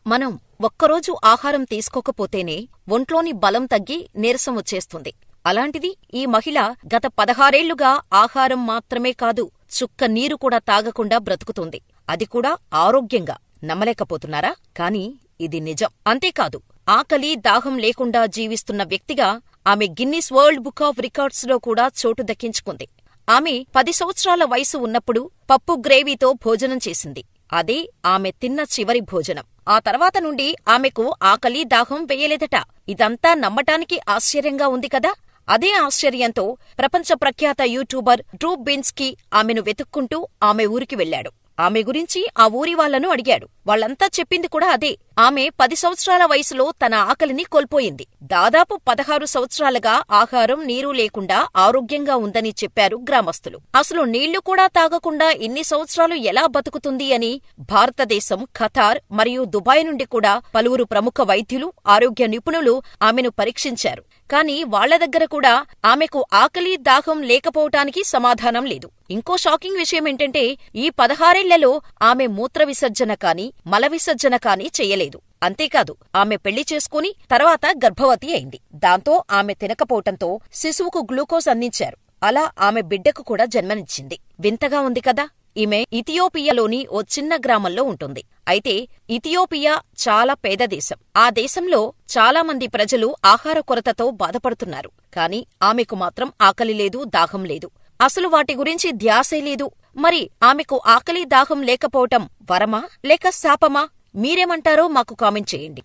మనం ఒక్కరోజు ఆహారం తీసుకోకపోతేనే ఒంట్లోని బలం తగ్గి నీరసం వచ్చేస్తుంది. అలాంటిది ఈ మహిళ గత 16 ఏళ్లుగా ఆహారం మాత్రమే కాదు, చుక్క నీరు కూడా తాగకుండా బ్రతుకుతుంది. అది కూడా ఆరోగ్యంగా. నమ్మలేకపోతున్నారా? కానీ ఇది నిజం. అంతేకాదు, ఆకలి, దాహం లేకుండా జీవిస్తున్న వ్యక్తిగా ఆమె గిన్నిస్ వరల్డ్ బుక్ ఆఫ్ రికార్డ్స్లో కూడా చోటు దక్కించుకుంది. ఆమె 10 సంవత్సరాల వయసు ఉన్నప్పుడు పప్పు గ్రేవీతో భోజనం చేసింది. అదే ఆమె తిన్న చివరి భోజనం. ఆ తర్వాత నుండి ఆమెకు ఆకలి, దాహం వేయలేదట. ఇదంతా నమ్మటానికి ఆశ్చర్యంగా ఉంది కదా? అదే ఆశ్చర్యంతో ప్రపంచ ప్రఖ్యాత యూట్యూబర్ డ్రూ బిన్స్కీ ఆమెను వెతుక్కుంటూ ఆమె ఊరికి వెళ్లాడు. ఆమె గురించి ఆ ఊరి వాళ్లను అడిగాడు. వాళ్లంతా చెప్పింది కూడా అదే. ఆమె 10 సంవత్సరాల వయసులో తన ఆకలిని కోల్పోయింది. దాదాపు 16 సంవత్సరాలుగా ఆహారం, నీరు లేకుండా ఆరోగ్యంగా ఉందని చెప్పారు గ్రామస్తులు. అసలు నీళ్లు కూడా తాగకుండా ఇన్ని సంవత్సరాలు ఎలా బతుకుతుంది అని భారతదేశం, ఖతార్ మరియు దుబాయ్ నుండి కూడా పలువురు ప్రముఖ వైద్యులు, ఆరోగ్య నిపుణులు ఆమెను పరీక్షించారు. కానీ వాళ్ల దగ్గర కూడా ఆమెకు ఆకలి, దాహం లేకపోవటానికి సమాధానం లేదు. ఇంకో షాకింగ్ విషయమేంటంటే, ఈ 16 ఏళ్లలో ఆమె మూత్ర విసర్జన కానీ, మల విసర్జన కానీ చెయ్యలేదు. అంతేకాదు, ఆమె పెళ్లి చేసుకుని తర్వాత గర్భవతి అయింది. దాంతో ఆమె తినకపోవటంతో శిశువుకు గ్లూకోజ్ అందించారు. అలా ఆమె బిడ్డకు కూడా జన్మనిచ్చింది. వింతగా ఉంది కదా? ఈమె ఇథియోపియాలోని ఓ చిన్న గ్రామంలో ఉంటుంది. అయితే ఇథియోపియా చాలా పేద దేశం. ఆ దేశంలో చాలా మంది ప్రజలు ఆహార కొరతతో బాధపడుతున్నారు. కాని ఆమెకు మాత్రం ఆకలి లేదు, దాహం లేదు. అసలు వాటి గురించి ధ్యాసే లేదు. మరి ఆమెకు ఆకలి, దాహం లేకపోవటం వరమా లేక శాపమా? మీరేమంటారో మాకు కామెంట్ చేయండి.